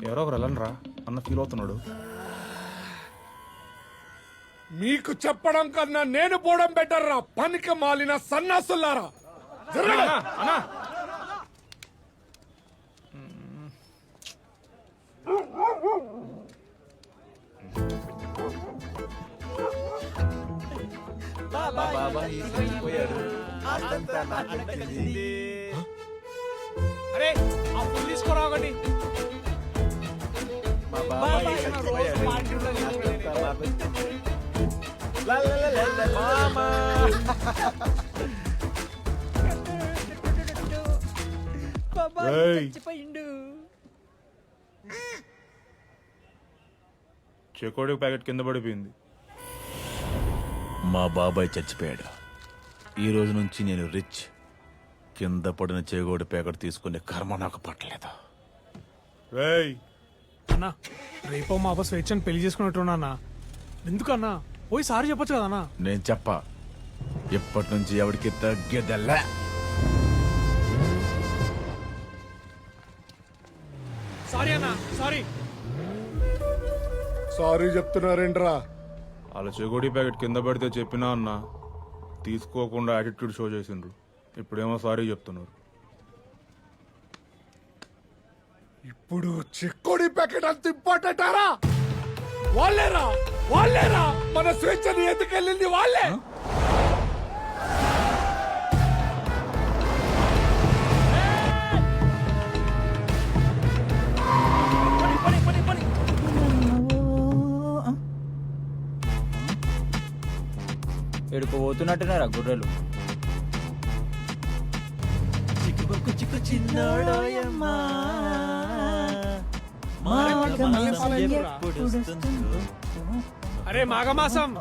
ఎవరో ఒకరు వెళ్ళండిరా అన్న ఫీల్ అవుతున్నాడు. మీకు చెప్పడం కన్నా నేను పోవడం బెటర్ రా, పనికి మాలిన సన్నాసులారా. అన్నా అరే ఆ ఫుల్ తీసుకోరా ఒకటి. చెకోడి ప్యాకెట్ కింద పడిపోయింది. మా బాబాయ్ చచ్చిపోయాడు. ఈ రోజు నుంచి నేను రిచ్. కింద పడిన చేగోడి ప్యాకెట్ తీసుకునే కర్మ నాకు పట్టలేదు. రేయ్ అన్నా రేపో మా అబ్బా స్వేచ్ఛని పెళ్లి చేసుకున్నట్టున్నా. ఎందుకన్నా పోయి సారీ చెప్పొచ్చు కదన్నా. నేను చెప్ప ఇప్పటి నుంచి ఎవరికి తగ్గేదల్లా. సారీ అన్నా సారీ. సారీ చెప్తున్నారేంట్రా? వాళ్ళ చెకోడి ప్యాకెట్ కింద పడితే చెప్పినా అన్న తీసుకోకుండా యాటిట్యూడ్ షో చేసిండ్రు. ఇప్పుడేమో సారీ చెప్తున్నారు. ఇప్పుడు చిక్కుడి ప్యాకెట్ అంత ఇంపార్టెంట్ ఆరా? వాళ్ళేరా వాళ్ళేరా మన స్వేచ్ఛని ఎత్తుకెళ్ళింది వాళ్ళే. ఎడుకు పోతున్నట్టున్నారా గుర్రెలు? అరే మాఘమాసం